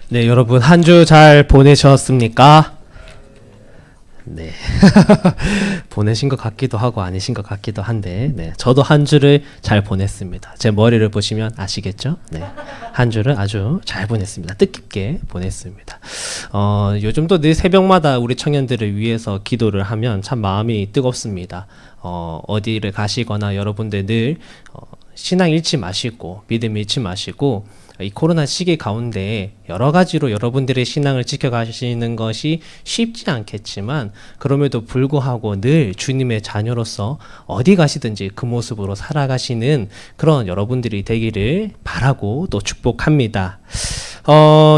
네, 여러분 한 주 잘 보내셨습니까? 네. 보내신 것 같기도 하고 아니신 것 같기도 한데, 네. 저도 한 주를 잘 보냈습니다. 제 머리를 보시면 아시겠죠? 네. 한 주를 아주 잘 보냈습니다. 뜻깊게 보냈습니다. 요즘도 늘 새벽마다 우리 청년들을 위해서 기도를 하면 참 마음이 뜨겁습니다. 어디를 가시거나 여러분들 늘 신앙 잃지 마시고, 믿음 잃지 마시고, 이 코로나 시기 가운데 여러 가지로 여러분들의 신앙을 지켜가시는 것이 쉽지 않겠지만 그럼에도 불구하고 늘 주님의 자녀로서 어디 가시든지 그 모습으로 살아가시는 그런 여러분들이 되기를 바라고 또 축복합니다.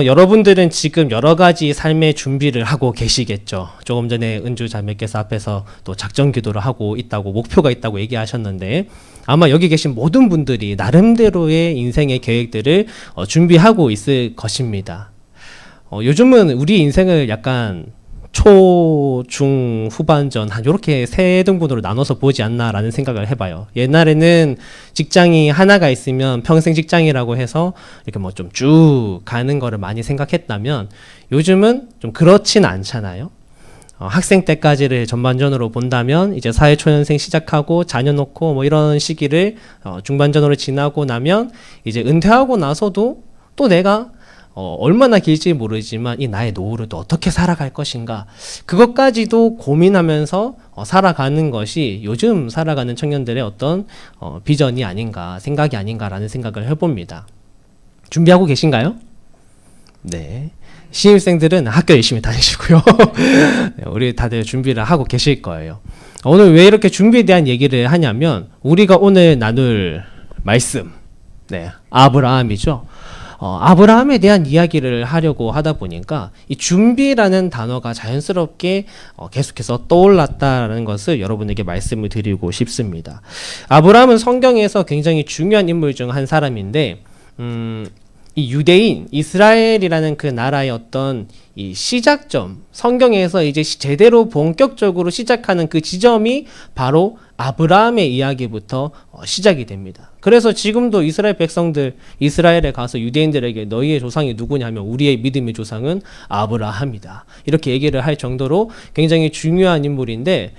여러분들은 지금 여러 가지 삶의 준비를 하고 계시겠죠. 조금 전에 은주 자매께서 앞에서 또 작전 기도를 하고 있다고, 목표가 있다고 얘기하셨는데 아마 여기 계신 모든 분들이 나름대로의 인생의 계획들을 준비하고 있을 것입니다. 요즘은 우리 인생을 약간 초, 중, 후반전 한 요렇게 세 등분으로 나눠서 보지 않나라는 생각을 해봐요. 옛날에는 직장이 하나가 있으면 평생 직장이라고 해서 이렇게 뭐 좀 쭉 가는 거를 많이 생각했다면 요즘은 좀 그렇진 않잖아요. 학생 때까지를 전반전으로 본다면 이제 사회초년생 시작하고 자녀 놓고 뭐 이런 시기를 중반전으로 지나고 나면 이제 은퇴하고 나서도 또 내가 얼마나 길지 모르지만 이 나의 노후를 또 어떻게 살아갈 것인가, 그것까지도 고민하면서 살아가는 것이 요즘 살아가는 청년들의 어떤 비전이 아닌가, 생각이 아닌가라는 생각을 해봅니다. 준비하고 계신가요? 네. 신입생들은 학교 열심히 다니시고요. 네, 우리 다들 준비를 하고 계실 거예요. 오늘 왜 이렇게 준비에 대한 얘기를 하냐면 우리가 오늘 나눌 말씀, 네, 아브라함이죠. 아브라함에 대한 이야기를 하려고 하다 보니까 이 준비라는 단어가 자연스럽게 계속해서 떠올랐다는 것을 여러분에게 말씀을 드리고 싶습니다. 아브라함은 성경에서 굉장히 중요한 인물 중 한 사람인데 이 유대인, 이스라엘이라는 그 나라의 어떤 이 시작점, 성경에서 이제 제대로 본격적으로 시작하는 그 지점이 바로 아브라함의 이야기부터 시작이 됩니다. 그래서 지금도 이스라엘 백성들, 이스라엘에 가서 유대인들에게 너희의 조상이 누구냐면 우리의 믿음의 조상은 아브라함이다, 이렇게 얘기를 할 정도로 굉장히 중요한 인물인데,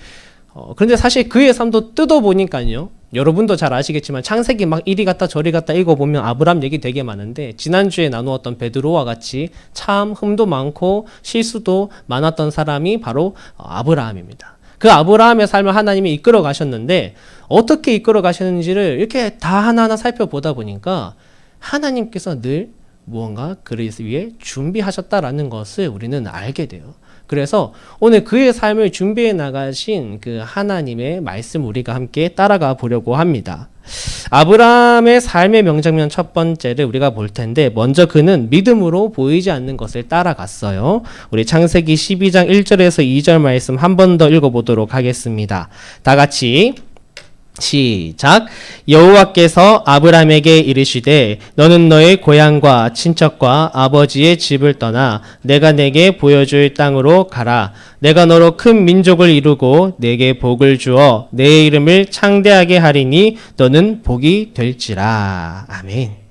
그런데 사실 그의 삶도 뜯어보니까요, 여러분도 잘 아시겠지만 창세기 막 이리 갔다 저리 갔다 읽어보면 아브라함 얘기 되게 많은데, 지난주에 나누었던 베드로와 같이 참 흠도 많고 실수도 많았던 사람이 바로 아브라함입니다. 그 아브라함의 삶을 하나님이 이끌어 가셨는데 어떻게 이끌어 가셨는지를 이렇게 다 하나하나 살펴보다 보니까 하나님께서 늘 무언가 그를 위해 준비하셨다라는 것을 우리는 알게 돼요. 그래서 오늘 그의 삶을 준비해 나가신 그 하나님의 말씀 우리가 함께 따라가 보려고 합니다. 아브라함의 삶의 명장면 첫 번째를 우리가 볼 텐데, 먼저 그는 믿음으로 보이지 않는 것을 따라갔어요. 우리 창세기 12장 1절에서 2절 말씀 한 번 더 읽어보도록 하겠습니다. 다 같이 시작. 여호와께서 아브라함에게 이르시되 너는 너의 고향과 친척과 아버지의 집을 떠나 내가 내게 보여줄 땅으로 가라. 내가 너로 큰 민족을 이루고 내게 복을 주어 내 이름을 창대하게 하리니 너는 복이 될지라. 아멘.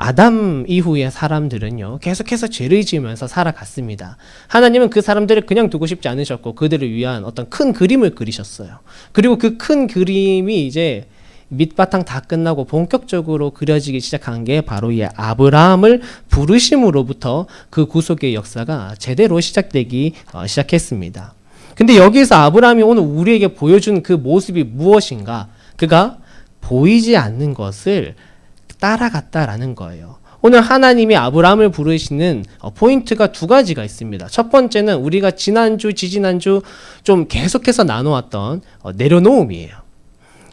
아담 이후의 사람들은요, 계속해서 죄를 지으면서 살아갔습니다. 하나님은 그 사람들을 그냥 두고 싶지 않으셨고 그들을 위한 어떤 큰 그림을 그리셨어요. 그리고 그 큰 그림이 이제 밑바탕 다 끝나고 본격적으로 그려지기 시작한 게 바로 이 아브라함을 부르심으로부터 그 구속의 역사가 제대로 시작되기 시작했습니다. 근데 여기서 아브라함이 오늘 우리에게 보여준 그 모습이 무엇인가? 그가 보이지 않는 것을 따라갔다라는 거예요. 오늘 하나님이 아브라함을 부르시는 포인트가 두 가지가 있습니다. 첫 번째는 우리가 지난주, 지지난주 좀 계속해서 나누었던 내려놓음이에요.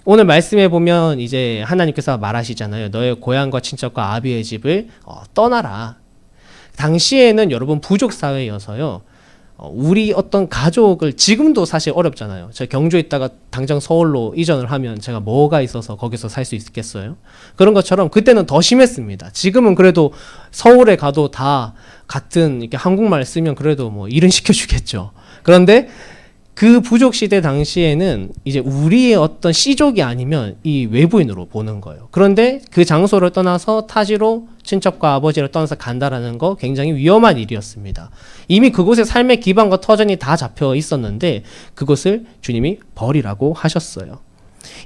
오늘 말씀해 보면 이제 하나님께서 말하시잖아요. 너의 고향과 친척과 아비의 집을 떠나라. 당시에는 여러분 부족 사회여서요, 우리 어떤 가족을, 지금도 사실 어렵잖아요. 제가 경주에 있다가 당장 서울로 이전을 하면 제가 뭐가 있어서 거기서 살 수 있겠어요? 그런 것처럼 그때는 더 심했습니다. 지금은 그래도 서울에 가도 다 같은 이렇게 한국말 쓰면 그래도 뭐 일은 시켜주겠죠. 그런데 그 부족 시대 당시에는 이제 우리의 어떤 씨족이 아니면 이 외부인으로 보는 거예요. 그런데 그 장소를 떠나서 타지로 친척과 아버지를 떠나서 간다라는 거 굉장히 위험한 일이었습니다. 이미 그곳에 삶의 기반과 터전이 다 잡혀 있었는데 그것을 주님이 버리라고 하셨어요.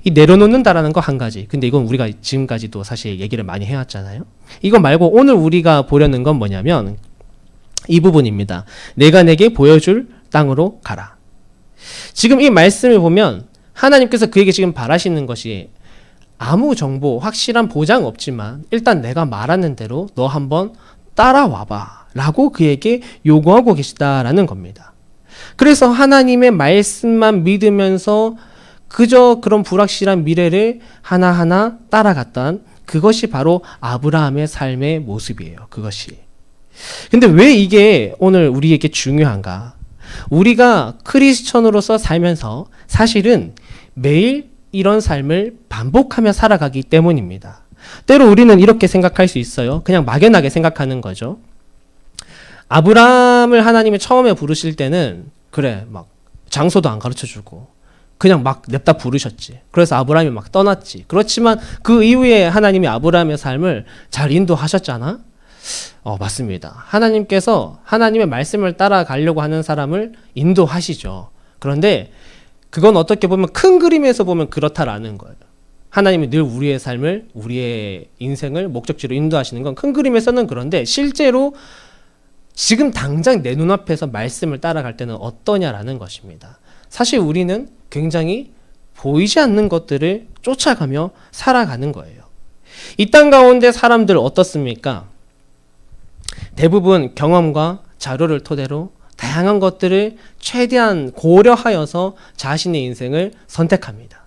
이 내려놓는다라는 거 한 가지. 근데 이건 우리가 지금까지도 사실 얘기를 많이 해왔잖아요. 이거 말고 오늘 우리가 보려는 건 뭐냐면 이 부분입니다. 내가 내게 보여줄 땅으로 가라. 지금 이 말씀을 보면 하나님께서 그에게 지금 바라시는 것이 아무 정보, 확실한 보장 없지만 일단 내가 말하는 대로 너 한번 따라와봐 라고 그에게 요구하고 계시다라는 겁니다. 그래서 하나님의 말씀만 믿으면서 그저 그런 불확실한 미래를 하나하나 따라갔던 그것이 바로 아브라함의 삶의 모습이에요. 그것이. 근데 왜 이게 오늘 우리에게 중요한가? 우리가 크리스천으로서 살면서 사실은 매일 이런 삶을 반복하며 살아가기 때문입니다. 때로 우리는 이렇게 생각할 수 있어요. 그냥 막연하게 생각하는 거죠. 아브라함을 하나님이 처음에 부르실 때는 그래 막 장소도 안 가르쳐주고 그냥 막 냅다 부르셨지. 그래서 아브라함이 막 떠났지. 그렇지만 그 이후에 하나님이 아브라함의 삶을 잘 인도하셨잖아. 맞습니다. 하나님께서 하나님의 말씀을 따라가려고 하는 사람을 인도하시죠. 그런데 그건 어떻게 보면 큰 그림에서 보면 그렇다라는 거예요. 하나님이 늘 우리의 삶을, 우리의 인생을 목적지로 인도하시는 건 큰 그림에서는 그런데 실제로 지금 당장 내 눈앞에서 말씀을 따라갈 때는 어떠냐라는 것입니다. 사실 우리는 굉장히 보이지 않는 것들을 쫓아가며 살아가는 거예요. 이 땅 가운데 사람들 어떻습니까? 대부분 경험과 자료를 토대로 다양한 것들을 최대한 고려하여서 자신의 인생을 선택합니다.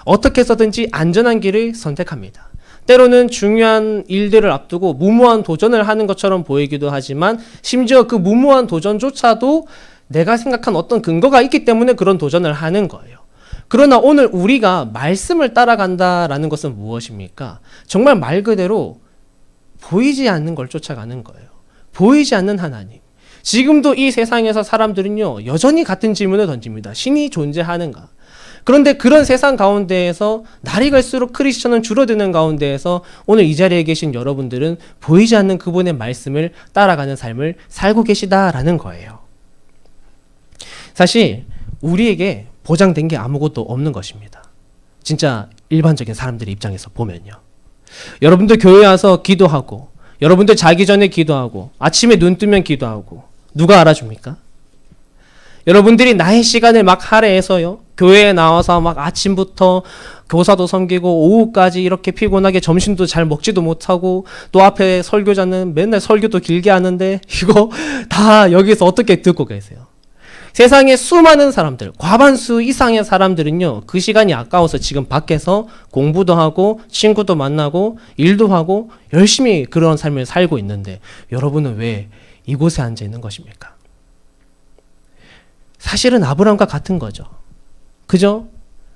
어떻게 해서든지 안전한 길을 선택합니다. 때로는 중요한 일들을 앞두고 무모한 도전을 하는 것처럼 보이기도 하지만 심지어 그 무모한 도전조차도 내가 생각한 어떤 근거가 있기 때문에 그런 도전을 하는 거예요. 그러나 오늘 우리가 말씀을 따라간다라는 것은 무엇입니까? 정말 말 그대로 보이지 않는 걸 쫓아가는 거예요. 보이지 않는 하나님. 지금도 이 세상에서 사람들은요, 여전히 같은 질문을 던집니다. 신이 존재하는가? 그런데 그런 세상 가운데에서 날이 갈수록 크리스천은 줄어드는 가운데에서 오늘 이 자리에 계신 여러분들은 보이지 않는 그분의 말씀을 따라가는 삶을 살고 계시다라는 거예요. 사실 우리에게 보장된 게 아무것도 없는 것입니다. 진짜 일반적인 사람들의 입장에서 보면요. 여러분들 교회 와서 기도하고 여러분들 자기 전에 기도하고 아침에 눈 뜨면 기도하고 누가 알아줍니까? 여러분들이 나의 시간을 막 할애해서요. 교회에 나와서 막 아침부터 교사도 섬기고 오후까지 이렇게 피곤하게 점심도 잘 먹지도 못하고 또 앞에 설교자는 맨날 설교도 길게 하는데 이거 다 여기서 어떻게 듣고 계세요? 세상에 수많은 사람들, 과반수 이상의 사람들은요, 그 시간이 아까워서 지금 밖에서 공부도 하고 친구도 만나고 일도 하고 열심히 그런 삶을 살고 있는데 여러분은 왜 이곳에 앉아 있는 것입니까? 사실은 아브라함과 같은 거죠. 그저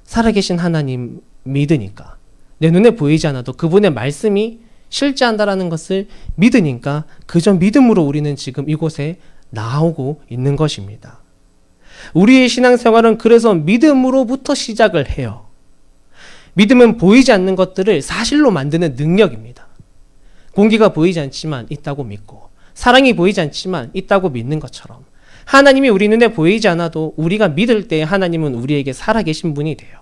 살아계신 하나님 믿으니까 내 눈에 보이지 않아도 그분의 말씀이 실제한다라는 것을 믿으니까 그저 믿음으로 우리는 지금 이곳에 나오고 있는 것입니다. 우리의 신앙생활은 그래서 믿음으로부터 시작을 해요. 믿음은 보이지 않는 것들을 사실로 만드는 능력입니다. 공기가 보이지 않지만 있다고 믿고 사랑이 보이지 않지만 있다고 믿는 것처럼 하나님이 우리 눈에 보이지 않아도 우리가 믿을 때 하나님은 우리에게 살아계신 분이 돼요.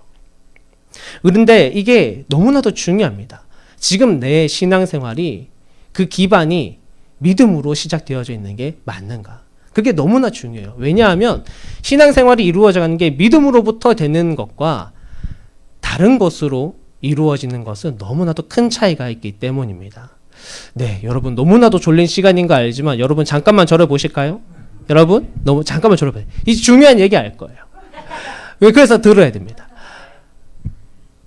그런데 이게 너무나도 중요합니다. 지금 내 신앙생활이 그 기반이 믿음으로 시작되어져 있는 게 맞는가? 그게 너무나 중요해요. 왜냐하면 신앙생활이 이루어져가는 게 믿음으로부터 되는 것과 다른 것으로 이루어지는 것은 너무나도 큰 차이가 있기 때문입니다. 네, 여러분 너무나도 졸린 시간인 거 알지만 여러분 잠깐만 저를 보실까요? 여러분 잠깐만 저를 보세요. 이 중요한 얘기 알 거예요. 그래서 들어야 됩니다.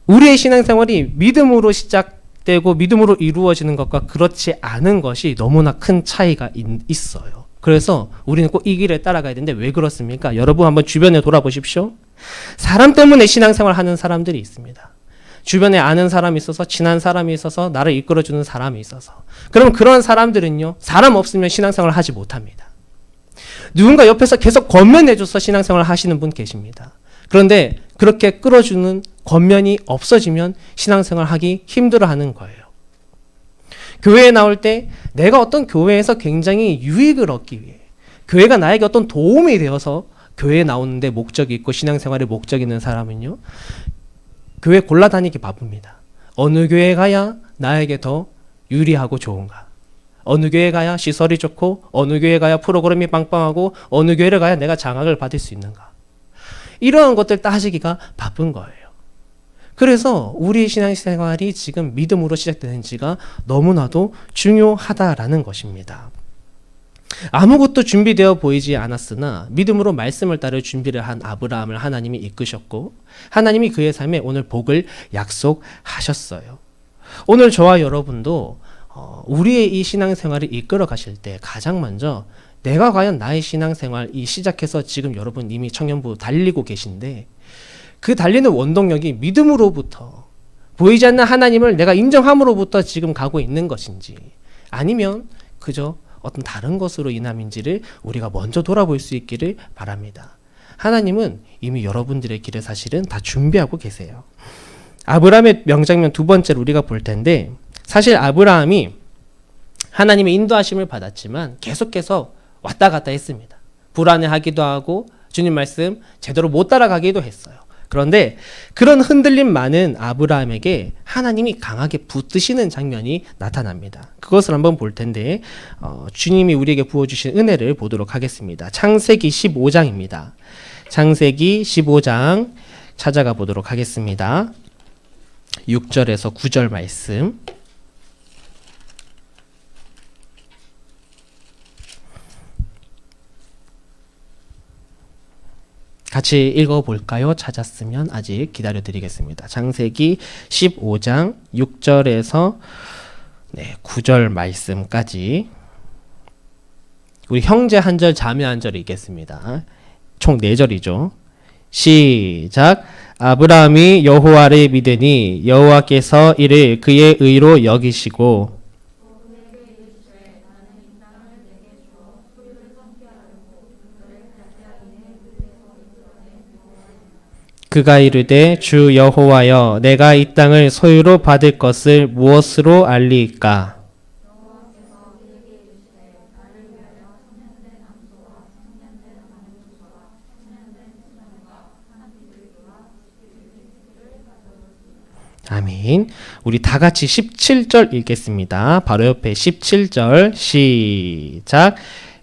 우리의 신앙생활이 믿음으로 시작되고 믿음으로 이루어지는 것과 그렇지 않은 것이 너무나 큰 차이가 있어요. 그래서 우리는 꼭 이 길에 따라가야 되는데 왜 그렇습니까? 여러분 한번 주변에 돌아보십시오. 사람 때문에 신앙생활 하는 사람들이 있습니다. 주변에 아는 사람이 있어서 친한 사람이 있어서 나를 이끌어주는 사람이 있어서 그럼 그런 사람들은요. 사람 없으면 신앙생활을 하지 못합니다. 누군가 옆에서 계속 권면해줘서 신앙생활을 하시는 분 계십니다. 그런데 그렇게 끌어주는 권면이 없어지면 신앙생활 하기 힘들어하는 거예요. 교회에 나올 때 내가 어떤 교회에서 굉장히 유익을 얻기 위해, 교회가 나에게 어떤 도움이 되어서 교회에 나오는데 목적이 있고 신앙생활에 목적이 있는 사람은요, 교회 골라다니기 바쁩니다. 어느 교회 가야 나에게 더 유리하고 좋은가? 어느 교회 가야 시설이 좋고, 어느 교회 가야 프로그램이 빵빵하고, 어느 교회를 가야 내가 장학을 받을 수 있는가? 이러한 것들 따지기가 바쁜 거예요. 그래서 우리 신앙생활이 지금 믿음으로 시작되는 지가 너무나도 중요하다라는 것입니다. 아무것도 준비되어 보이지 않았으나 믿음으로 말씀을 따를 준비를 한 아브라함을 하나님이 이끄셨고, 하나님이 그의 삶에 오늘 복을 약속하셨어요. 오늘 저와 여러분도 우리의 이 신앙생활을 이끌어 가실 때 가장 먼저 내가 과연 나의 신앙생활이 시작해서 지금 여러분 이미 청년부 달리고 계신데, 그 달리는 원동력이 믿음으로부터, 보이지 않는 하나님을 내가 인정함으로부터 지금 가고 있는 것인지, 아니면 그저 어떤 다른 것으로 인함인지를 우리가 먼저 돌아볼 수 있기를 바랍니다. 하나님은 이미 여러분들의 길을 사실은 다 준비하고 계세요. 아브라함의 명장면 두 번째로 우리가 볼 텐데, 사실 아브라함이 하나님의 인도하심을 받았지만 계속해서 왔다 갔다 했습니다. 불안해하기도 하고 주님 말씀 제대로 못 따라가기도 했어요. 그런데 그런 흔들림 많은 아브라함에게 하나님이 강하게 붙드시는 장면이 나타납니다. 그것을 한번 볼 텐데 주님이 우리에게 부어주신 은혜를 보도록 하겠습니다. 창세기 15장입니다. 창세기 15장 찾아가 보도록 하겠습니다. 6절에서 9절 말씀. 같이 읽어볼까요? 찾았으면 아직 기다려드리겠습니다. 창세기 15장 6절에서 9절 말씀까지 우리 형제 한 절 자매 한 절 읽겠습니다. 총 4절이죠. 시작. 아브라함이 여호와를 믿으니 여호와께서 이를 그의 의로 여기시고 그가 이르되 주 여호와여 내가 이 땅을 소유로 받을 것을 무엇으로 알리이까? 아멘. 우리 다 같이 17절 읽겠습니다. 바로 옆에 17절 시작.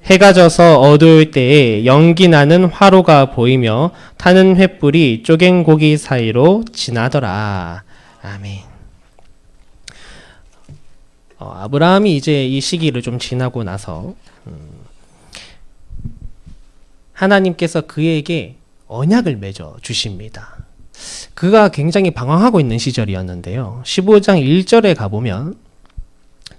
해가 져서 어두울 때에 연기 나는 화로가 보이며 타는 횃불이 쪼갠 고기 사이로 지나더라. 아멘. 아브라함이 이제 이 시기를 좀 지나고 나서 하나님께서 그에게 언약을 맺어 주십니다. 그가 굉장히 방황하고 있는 시절이었는데요. 15장 1절에 가보면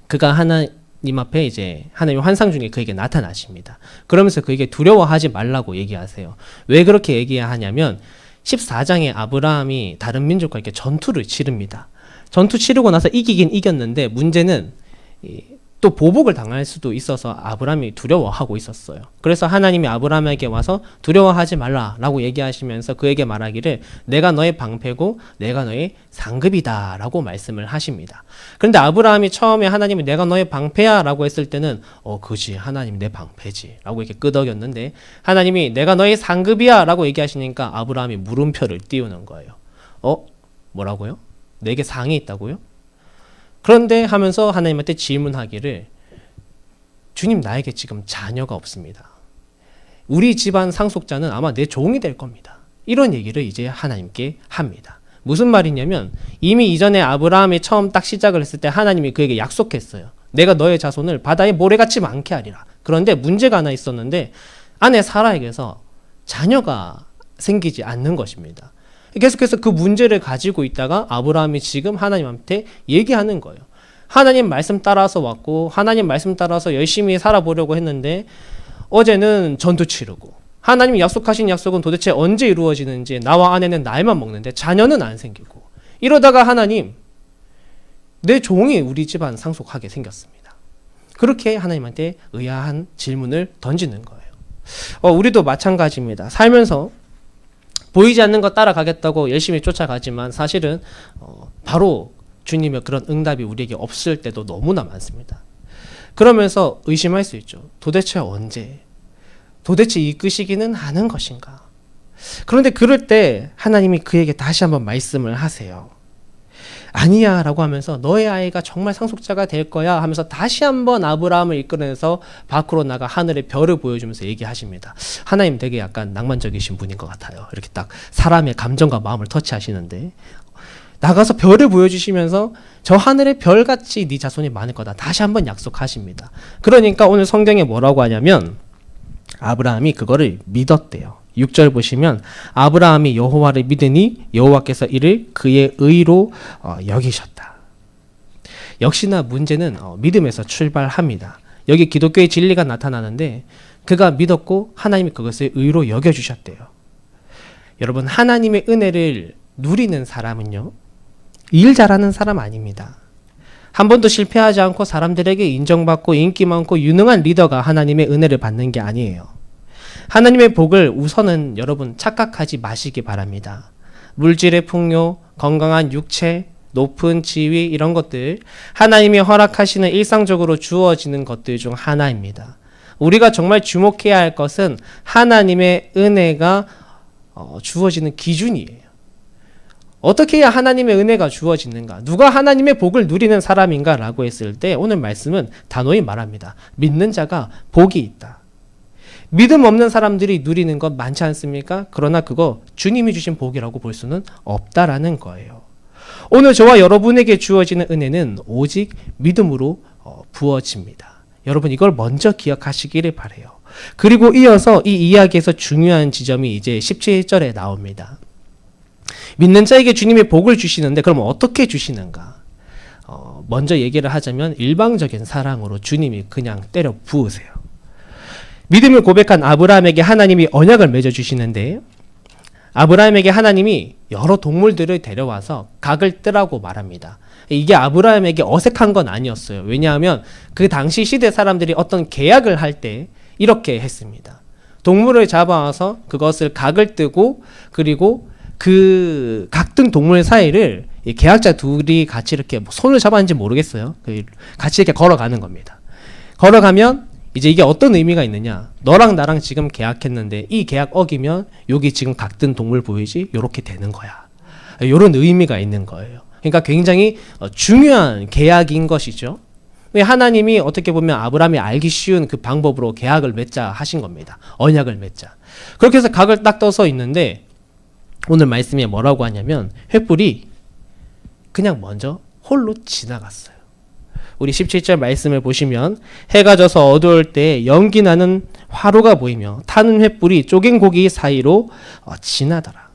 그가 하나님 앞에 이제 하나님의 환상 중에 그에게 나타나십니다. 그러면서 그에게 두려워하지 말라고 얘기하세요. 왜 그렇게 얘기하냐면 14장에 아브라함이 다른 민족과 이렇게 전투를 치릅니다. 전투 치르고 나서 이기긴 이겼는데 문제는 또 보복을 당할 수도 있어서 아브라함이 두려워하고 있었어요. 그래서 하나님이 아브라함에게 와서 두려워하지 말라라고 얘기하시면서 그에게 말하기를 내가 너의 방패고 내가 너의 상급이다 라고 말씀을 하십니다. 그런데 아브라함이 처음에 하나님이 내가 너의 방패야 라고 했을 때는 그지 하나님 내 방패지 라고 이렇게 끄덕였는데 하나님이 내가 너의 상급이야 라고 얘기하시니까 아브라함이 물음표를 띄우는 거예요. 뭐라고요? 내게 상이 있다고요? 그런데 하면서 하나님한테 질문하기를 주님 나에게 지금 자녀가 없습니다. 우리 집안 상속자는 아마 내 종이 될 겁니다. 이런 얘기를 이제 하나님께 합니다. 무슨 말이냐면 이미 이전에 아브라함이 처음 딱 시작을 했을 때 하나님이 그에게 약속했어요. 내가 너의 자손을 바다의 모래같이 많게 하리라. 그런데 문제가 하나 있었는데 아내 사라에게서 자녀가 생기지 않는 것입니다. 계속해서 그 문제를 가지고 있다가 아브라함이 지금 하나님한테 얘기하는 거예요. 하나님 말씀 따라서 왔고 하나님 말씀 따라서 열심히 살아보려고 했는데 어제는 전투 치르고 하나님이 약속하신 약속은 도대체 언제 이루어지는지 나와 아내는 나이만 먹는데 자녀는 안 생기고 이러다가 하나님 내 종이 우리 집안 상속하게 생겼습니다. 그렇게 하나님한테 의아한 질문을 던지는 거예요. 우리도 마찬가지입니다. 살면서 보이지 않는 것 따라가겠다고 열심히 쫓아가지만 사실은 바로 주님의 그런 응답이 우리에게 없을 때도 너무나 많습니다. 그러면서 의심할 수 있죠. 도대체 언제? 도대체 이끄시기는 하는 것인가? 그런데 그럴 때 하나님이 그에게 다시 한번 말씀을 하세요. 아니야 라고 하면서 너의 아이가 정말 상속자가 될 거야 하면서 다시 한번 아브라함을 이끌어내서 밖으로 나가 하늘의 별을 보여주면서 얘기하십니다. 하나님 되게 약간 낭만적이신 분인 것 같아요. 이렇게 딱 사람의 감정과 마음을 터치하시는데 나가서 별을 보여주시면서 저 하늘의 별같이 네 자손이 많을 거다 다시 한번 약속하십니다. 그러니까 오늘 성경에 뭐라고 하냐면 아브라함이 그거를 믿었대요. 6절 보시면 아브라함이 여호와를 믿으니 여호와께서 이를 그의 의로 여기셨다. 역시나 문제는 믿음에서 출발합니다. 여기 기독교의 진리가 나타나는데 그가 믿었고 하나님이 그것을 의로 여겨주셨대요. 여러분 하나님의 은혜를 누리는 사람은요 일 잘하는 사람 아닙니다. 한 번도 실패하지 않고 사람들에게 인정받고 인기 많고 유능한 리더가 하나님의 은혜를 받는 게 아니에요. 하나님의 복을 우선은 여러분 착각하지 마시기 바랍니다. 물질의 풍요, 건강한 육체, 높은 지위 이런 것들 하나님이 허락하시는 일상적으로 주어지는 것들 중 하나입니다. 우리가 정말 주목해야 할 것은 하나님의 은혜가 주어지는 기준이에요. 어떻게 해야 하나님의 은혜가 주어지는가? 누가 하나님의 복을 누리는 사람인가? 라고 했을 때 오늘 말씀은 단호히 말합니다. 믿는 자가 복이 있다. 믿음 없는 사람들이 누리는 것 많지 않습니까? 그러나 그거 주님이 주신 복이라고 볼 수는 없다라는 거예요. 오늘 저와 여러분에게 주어지는 은혜는 오직 믿음으로 부어집니다. 여러분 이걸 먼저 기억하시기를 바라요. 그리고 이어서 이 이야기에서 중요한 지점이 이제 17절에 나옵니다. 믿는 자에게 주님이 복을 주시는데 그럼 어떻게 주시는가? 먼저 얘기를 하자면 일방적인 사랑으로 주님이 그냥 때려 부으세요. 믿음을 고백한 아브라함에게 하나님이 언약을 맺어주시는데 아브라함에게 하나님이 여러 동물들을 데려와서 각을 뜨라고 말합니다. 이게 아브라함에게 어색한 건 아니었어요. 왜냐하면 그 당시 시대 사람들이 어떤 계약을 할 때 이렇게 했습니다. 동물을 잡아와서 그것을 각을 뜨고 그리고 그 각등 동물 사이를 계약자 둘이 같이 이렇게 손을 잡았는지 모르겠어요. 같이 이렇게 걸어가는 겁니다. 걸어가면 이제 이게 어떤 의미가 있느냐? 너랑 나랑 지금 계약했는데 이 계약 어기면 여기 지금 각든 동물 보이지? 요렇게 되는 거야. 요런 의미가 있는 거예요. 그러니까 굉장히 중요한 계약인 것이죠. 하나님이 어떻게 보면 아브라함이 알기 쉬운 그 방법으로 계약을 맺자 하신 겁니다. 언약을 맺자. 그렇게 해서 각을 딱 떠서 있는데 오늘 말씀에 뭐라고 하냐면 횃불이 그냥 먼저 홀로 지나갔어요. 우리 17절 말씀을 보시면 해가 져서 어두울 때 연기 나는 화로가 보이며 타는 횃불이 쪼갠 고기 사이로 지나더라.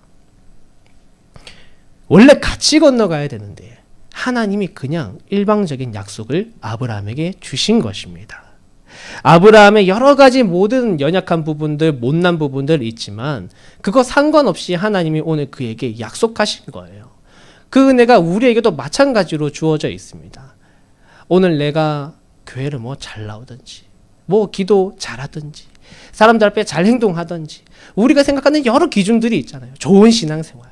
원래 같이 건너가야 되는데 하나님이 그냥 일방적인 약속을 아브라함에게 주신 것입니다. 아브라함의 여러 가지 모든 연약한 부분들, 못난 부분들 있지만 그거 상관없이 하나님이 오늘 그에게 약속하신 거예요. 그 은혜가 우리에게도 마찬가지로 주어져 있습니다. 오늘 내가 교회를 잘 나오든지 기도 잘하든지 사람들 앞에 잘 행동하든지 우리가 생각하는 여러 기준들이 있잖아요. 좋은 신앙생활.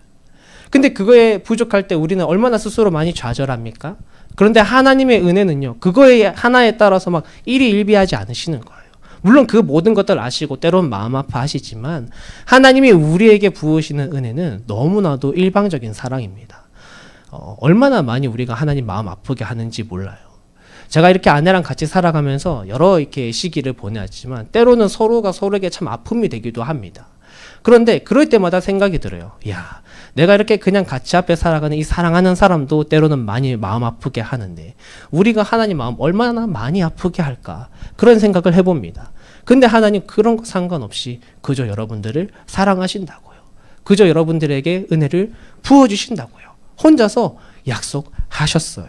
근데 그거에 부족할 때 우리는 얼마나 스스로 많이 좌절합니까? 그런데 하나님의 은혜는요. 그거에 하나에 따라서 막 일희일비하지 않으시는 거예요. 물론 그 모든 것들 아시고 때론 마음 아파하시지만 하나님이 우리에게 부으시는 은혜는 너무나도 일방적인 사랑입니다. 얼마나 많이 우리가 하나님 마음 아프게 하는지 몰라요. 제가 이렇게 아내랑 같이 살아가면서 여러 이렇게 시기를 보내왔지만 때로는 서로가 서로에게 참 아픔이 되기도 합니다. 그런데 그럴 때마다 생각이 들어요. 야, 내가 이렇게 그냥 같이 앞에 살아가는 이 사랑하는 사람도 때로는 많이 마음 아프게 하는데 우리가 하나님 마음 얼마나 많이 아프게 할까? 그런 생각을 해봅니다. 근데 하나님 그런 거 상관없이 그저 여러분들을 사랑하신다고요. 그저 여러분들에게 은혜를 부어주신다고요. 혼자서 약속하셨어요.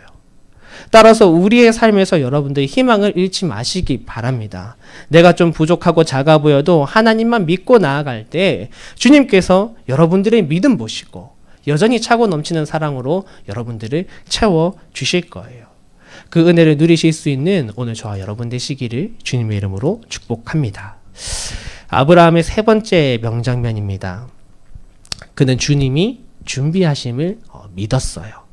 따라서 우리의 삶에서 여러분들이 희망을 잃지 마시기 바랍니다. 내가 좀 부족하고 작아 보여도 하나님만 믿고 나아갈 때 주님께서 여러분들의 믿음 보시고 여전히 차고 넘치는 사랑으로 여러분들을 채워 주실 거예요. 그 은혜를 누리실 수 있는 오늘 저와 여러분 되시기를 주님의 이름으로 축복합니다. 아브라함의 세 번째 명장면입니다. 그는 주님이 준비하심을 믿었어요.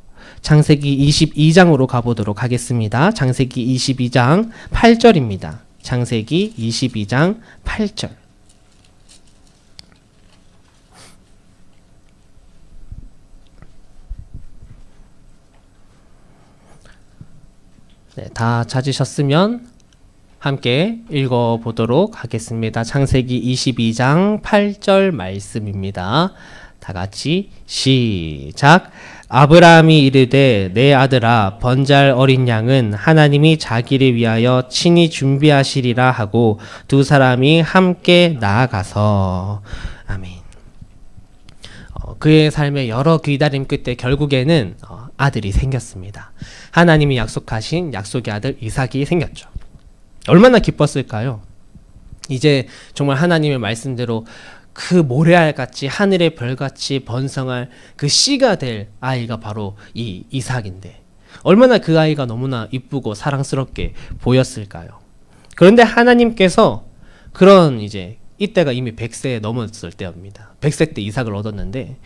창세기 22장으로 가보도록 하겠습니다. 창세기 22장 8절입니다. 창세기 22장 8절. 네, 다 찾으셨으면 함께 읽어보도록 하겠습니다. 창세기 22장 8절 말씀입니다. 다 같이 시작. 아브라함이 이르되 내 아들아 번잘 어린 양은 하나님이 자기를 위하여 친히 준비하시리라 하고 두 사람이 함께 나아가서 아멘. 그의 삶의 여러 기다림 끝에 결국에는 아들이 생겼습니다. 하나님이 약속하신 약속의 아들 이삭이 생겼죠. 얼마나 기뻤을까요? 이제 정말 하나님의 말씀대로 그 모래알같이 하늘의 별같이 번성할 그 씨가 될 아이가 바로 이 이삭인데 얼마나 그 아이가 너무나 이쁘고 사랑스럽게 보였을까요? 그런데 하나님께서 그런 이제 이때가 이미 100세 넘었을 때입니다. 100세 때 이삭을 얻었는데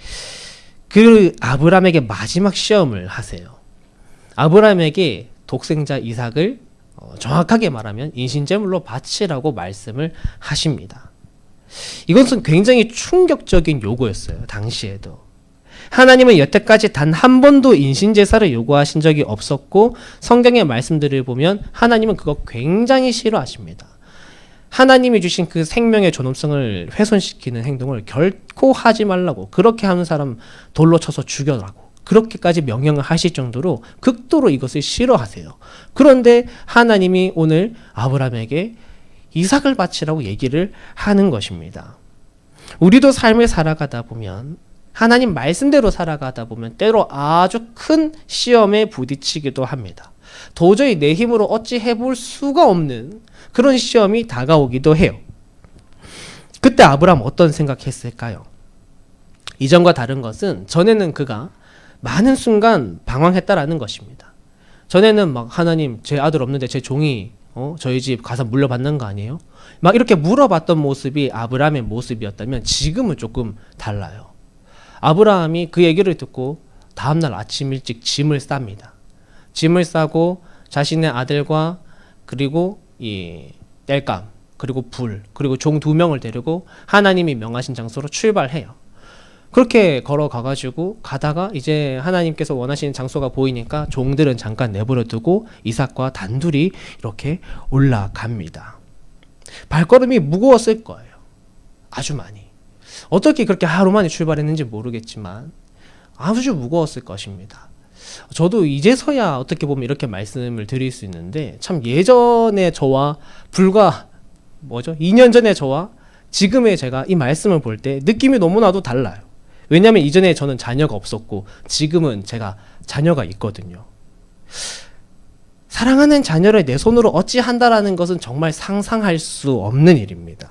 그 아브라함에게 마지막 시험을 하세요. 아브라함에게 독생자 이삭을 정확하게 말하면 인신제물로 바치라고 말씀을 하십니다. 이것은 굉장히 충격적인 요구였어요. 당시에도. 하나님은 여태까지 단 한 번도 인신제사를 요구하신 적이 없었고 성경의 말씀들을 보면 하나님은 그거 굉장히 싫어하십니다. 하나님이 주신 그 생명의 존엄성을 훼손시키는 행동을 결코 하지 말라고, 그렇게 하는 사람 돌로 쳐서 죽여라고 그렇게까지 명령을 하실 정도로 극도로 이것을 싫어하세요. 그런데 하나님이 오늘 아브라함에게 이삭을 바치라고 얘기를 하는 것입니다. 우리도 삶을 살아가다 보면 하나님 말씀대로 살아가다 보면 때로 아주 큰 시험에 부딪히기도 합니다. 도저히 내 힘으로 어찌 해볼 수가 없는 그런 시험이 다가오기도 해요. 그때 아브라함 어떤 생각했을까요? 이전과 다른 것은 전에는 그가 많은 순간 방황했다라는 것입니다. 전에는 막 하나님 제 아들 없는데 제 종이 저희 집 가서 물려받는 거 아니에요? 막 이렇게 물어봤던 모습이 아브라함의 모습이었다면 지금은 조금 달라요. 아브라함이 그 얘기를 듣고 다음날 아침 일찍 짐을 쌉니다. 짐을 싸고 자신의 아들과 그리고 이 땔감 그리고 불 그리고 종 2명을 데리고 하나님이 명하신 장소로 출발해요. 그렇게 걸어가가지고 가다가 이제 하나님께서 원하시는 장소가 보이니까 종들은 잠깐 내버려 두고 이삭과 단둘이 이렇게 올라갑니다. 발걸음이 무거웠을 거예요. 아주 많이. 어떻게 그렇게 하루 만에 출발했는지 모르겠지만 아주 무거웠을 것입니다. 저도 이제서야 어떻게 보면 이렇게 말씀을 드릴 수 있는데 참 예전에 저와 불과 2년 전에 저와 지금의 제가 이 말씀을 볼 때 느낌이 너무나도 달라요. 왜냐하면 이전에 저는 자녀가 없었고 지금은 제가 자녀가 있거든요. 사랑하는 자녀를 내 손으로 어찌한다라는 것은 정말 상상할 수 없는 일입니다.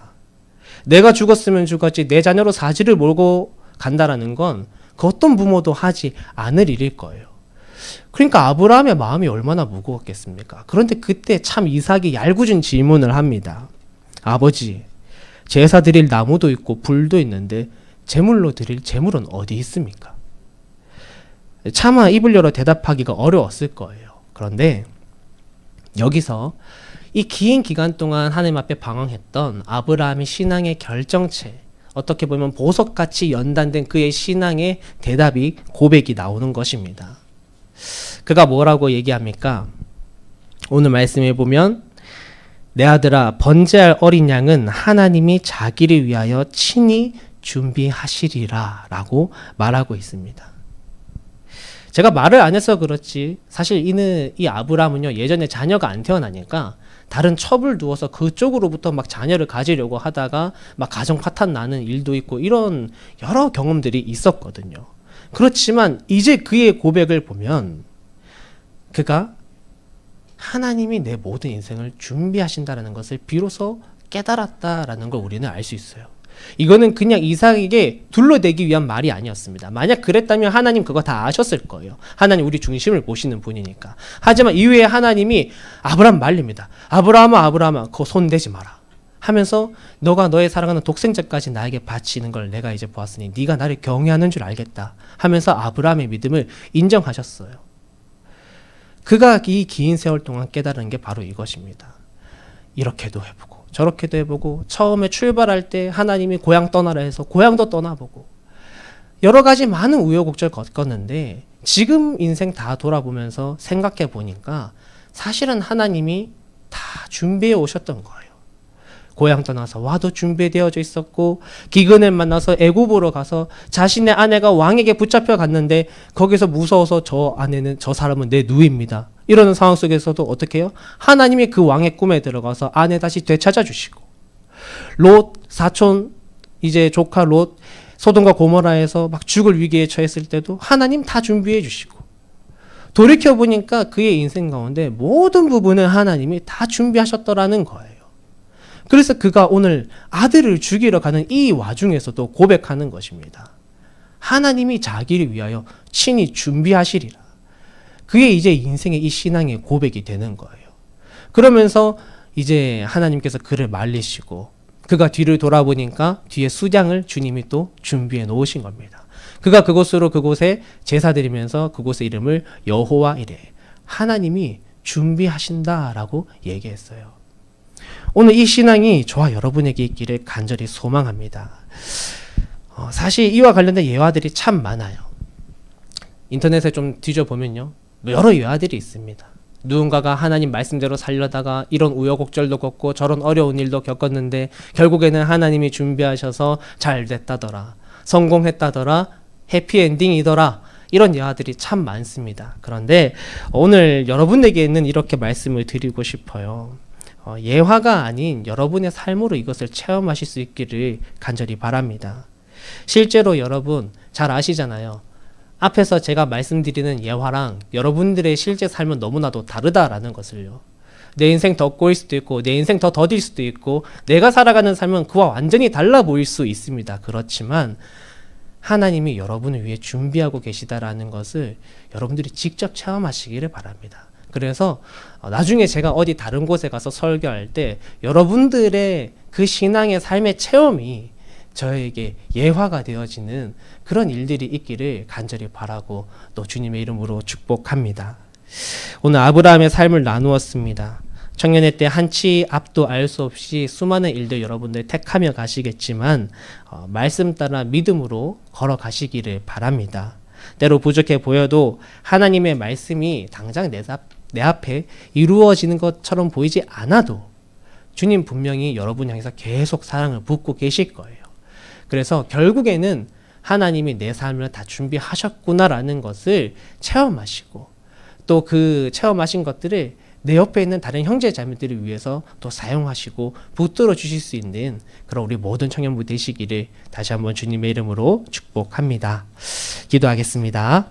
내가 죽었으면 죽었지 내 자녀로 사지를 몰고 간다라는 건 그 어떤 부모도 하지 않을 일일 거예요. 그러니까 아브라함의 마음이 얼마나 무거웠겠습니까? 그런데 그때 참 이삭이 얄궂은 질문을 합니다. 아버지, 제사 드릴 나무도 있고 불도 있는데 제물로 드릴 제물은 어디 있습니까? 차마 입을 열어 대답하기가 어려웠을 거예요. 그런데 여기서 이 긴 기간 동안 하나님 앞에 방황했던 아브라함의 신앙의 결정체, 어떻게 보면 보석같이 연단된 그의 신앙의 대답이 고백이 나오는 것입니다. 그가 뭐라고 얘기합니까? 오늘 말씀에 보면 내 아들아 번제할 어린 양은 하나님이 자기를 위하여 친히 준비하시리라 라고 말하고 있습니다. 제가 말을 안 해서 그렇지 사실 이 아브라함은요 예전에 자녀가 안 태어나니까 다른 첩을 두어서 그쪽으로부터 막 자녀를 가지려고 하다가 막 가정 파탄 나는 일도 있고 이런 여러 경험들이 있었거든요. 그렇지만 이제 그의 고백을 보면 그가 하나님이 내 모든 인생을 준비하신다는 것을 비로소 깨달았다라는 걸 우리는 알 수 있어요. 이거는 그냥 이삭에게 둘러대기 위한 말이 아니었습니다. 만약 그랬다면 하나님 그거 다 아셨을 거예요. 하나님 우리 중심을 보시는 분이니까. 하지만 이후에 하나님이 아브라함 말립니다. 아브라함아 그거 손대지 마라. 하면서 너가 너의 사랑하는 독생자까지 나에게 바치는 걸 내가 이제 보았으니 네가 나를 경외하는 줄 알겠다 하면서 아브라함의 믿음을 인정하셨어요. 그가 이 긴 세월 동안 깨달은 게 바로 이것입니다. 이렇게도 해보고 저렇게도 해보고 처음에 출발할 때 하나님이 고향 떠나라 해서 고향도 떠나보고 여러 가지 많은 우여곡절 겪었는데 지금 인생 다 돌아보면서 생각해 보니까 사실은 하나님이 다 준비해 오셨던 거예요. 고향 떠나서 와도 준비되어져 있었고 기근을 만나서 애굽으로 가서 자신의 아내가 왕에게 붙잡혀 갔는데 거기서 무서워서 저 사람은 내 누이입니다. 이러는 상황 속에서도 어떻게 해요? 하나님이 그 왕의 꿈에 들어가서 아내 다시 되찾아 주시고 롯 사촌 이제 조카 롯 소돔과 고모라에서 막 죽을 위기에 처했을 때도 하나님 다 준비해 주시고 돌이켜보니까 그의 인생 가운데 모든 부분을 하나님이 다 준비하셨더라는 거예요. 그래서 그가 오늘 아들을 죽이러 가는 이 와중에서도 고백하는 것입니다. 하나님이 자기를 위하여 친히 준비하시리라. 그게 이제 인생의 이 신앙의 고백이 되는 거예요. 그러면서 이제 하나님께서 그를 말리시고 그가 뒤를 돌아보니까 뒤에 수장을 주님이 또 준비해 놓으신 겁니다. 그가 그곳에 제사 드리면서 그곳의 이름을 여호와 이레 하나님이 준비하신다라고 얘기했어요. 오늘 이 신앙이 저와 여러분에게 있기를 간절히 소망합니다. 사실 이와 관련된 예화들이 참 많아요. 인터넷에 좀 뒤져보면요. 여러 예화들이 있습니다. 누군가가 하나님 말씀대로 살려다가 이런 우여곡절도 겪고 저런 어려운 일도 겪었는데 결국에는 하나님이 준비하셔서 잘 됐다더라. 성공했다더라. 해피엔딩이더라. 이런 예화들이 참 많습니다. 그런데 오늘 여러분에게는 이렇게 말씀을 드리고 싶어요. 예화가 아닌 여러분의 삶으로 이것을 체험하실 수 있기를 간절히 바랍니다. 실제로 여러분 잘 아시잖아요. 앞에서 제가 말씀드리는 예화랑 여러분들의 실제 삶은 너무나도 다르다라는 것을요. 내 인생 더 꼬일 수도 있고 내 인생 더 더딜 수도 있고 내가 살아가는 삶은 그와 완전히 달라 보일 수 있습니다. 그렇지만 하나님이 여러분을 위해 준비하고 계시다라는 것을 여러분들이 직접 체험하시기를 바랍니다. 그래서 나중에 제가 어디 다른 곳에 가서 설교할 때 여러분들의 그 신앙의 삶의 체험이 저에게 예화가 되어지는 그런 일들이 있기를 간절히 바라고 또 주님의 이름으로 축복합니다. 오늘 아브라함의 삶을 나누었습니다. 청년의 때 한치 앞도 알 수 없이 수많은 일들 여러분들 택하며 가시겠지만 말씀 따라 믿음으로 걸어가시기를 바랍니다. 때로 부족해 보여도 하나님의 말씀이 당장 내 앞에 이루어지는 것처럼 보이지 않아도 주님 분명히 여러분 향해서 계속 사랑을 붓고 계실 거예요. 그래서 결국에는 하나님이 내 삶을 다 준비하셨구나라는 것을 체험하시고 또 그 체험하신 것들을 내 옆에 있는 다른 형제 자매들을 위해서 또 사용하시고 붙들어 주실 수 있는 그런 우리 모든 청년부 되시기를 다시 한번 주님의 이름으로 축복합니다. 기도하겠습니다.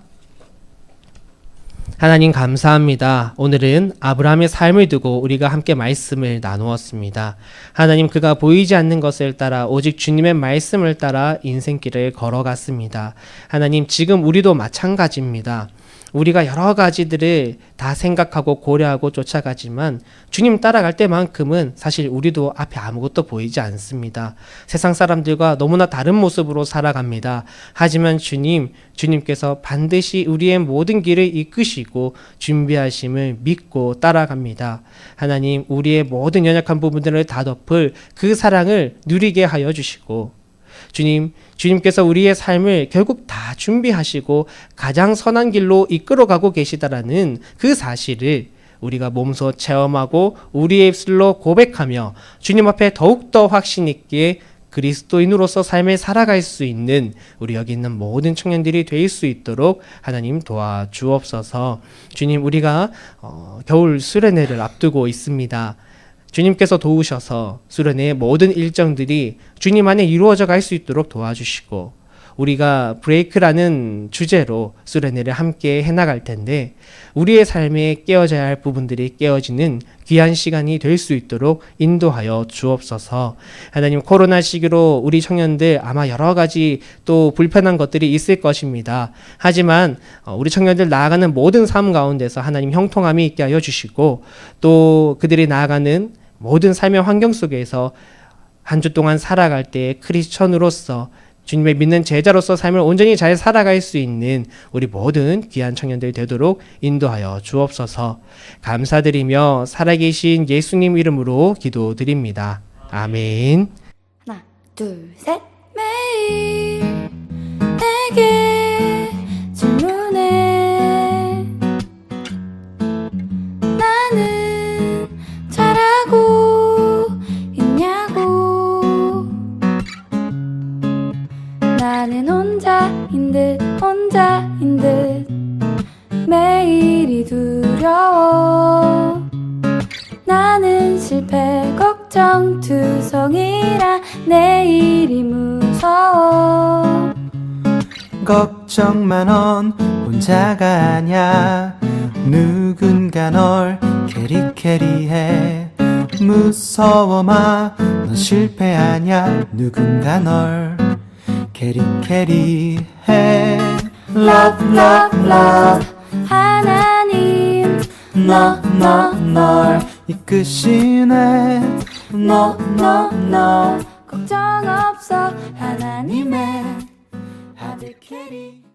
하나님 감사합니다. 오늘은 아브라함의 삶을 두고 우리가 함께 말씀을 나누었습니다. 하나님 그가 보이지 않는 것을 따라 오직 주님의 말씀을 따라 인생길을 걸어갔습니다. 하나님 지금 우리도 마찬가지입니다. 우리가 여러 가지들을 다 생각하고 고려하고 쫓아가지만 주님 따라갈 때만큼은 사실 우리도 앞에 아무것도 보이지 않습니다. 세상 사람들과 너무나 다른 모습으로 살아갑니다. 하지만 주님께서 반드시 우리의 모든 길을 이끄시고 준비하심을 믿고 따라갑니다. 하나님 우리의 모든 연약한 부분들을 다 덮을 그 사랑을 누리게 하여 주시고 주님께서 우리의 삶을 결국 다 준비하시고 가장 선한 길로 이끌어가고 계시다라는 그 사실을 우리가 몸소 체험하고 우리의 입술로 고백하며 주님 앞에 더욱더 확신 있게 그리스도인으로서 삶을 살아갈 수 있는 우리 여기 있는 모든 청년들이 될 수 있도록 하나님 도와주옵소서. 주님 우리가 겨울 수련회를 앞두고 있습니다. 주님께서 도우셔서 수련회의 모든 일정들이 주님 안에 이루어져 갈 수 있도록 도와주시고 우리가 브레이크라는 주제로 수련회를 함께 해나갈 텐데 우리의 삶에 깨어져야 할 부분들이 깨어지는 귀한 시간이 될 수 있도록 인도하여 주옵소서. 하나님 코로나 시기로 우리 청년들 아마 여러 가지 또 불편한 것들이 있을 것입니다. 하지만 우리 청년들 나아가는 모든 삶 가운데서 하나님 형통함이 있게 하여 주시고 또 그들이 나아가는 모든 삶의 환경 속에서 한 주 동안 살아갈 때 크리스천으로서 주님의 믿는 제자로서 삶을 온전히 잘 살아갈 수 있는 우리 모든 귀한 청년들 되도록 인도하여 주옵소서. 감사드리며 살아계신 예수님 이름으로 기도드립니다. 아멘. 하나, 둘, 셋. 매일 내게 질문해. 나는 잘하고 있냐고. 나는 혼자인 듯 매일이 두려워. 나는 실패 걱정 투성이라 내일이 무서워. 걱정만 넌 혼자가 아냐. 누군가 널 캐리해. 무서워 마, 넌 실패 아냐. 누군가 널 캐리해. Love, love, love. 하나님 널 이끄시네. No, 걱정 없어. 하나님의 아들 캐리.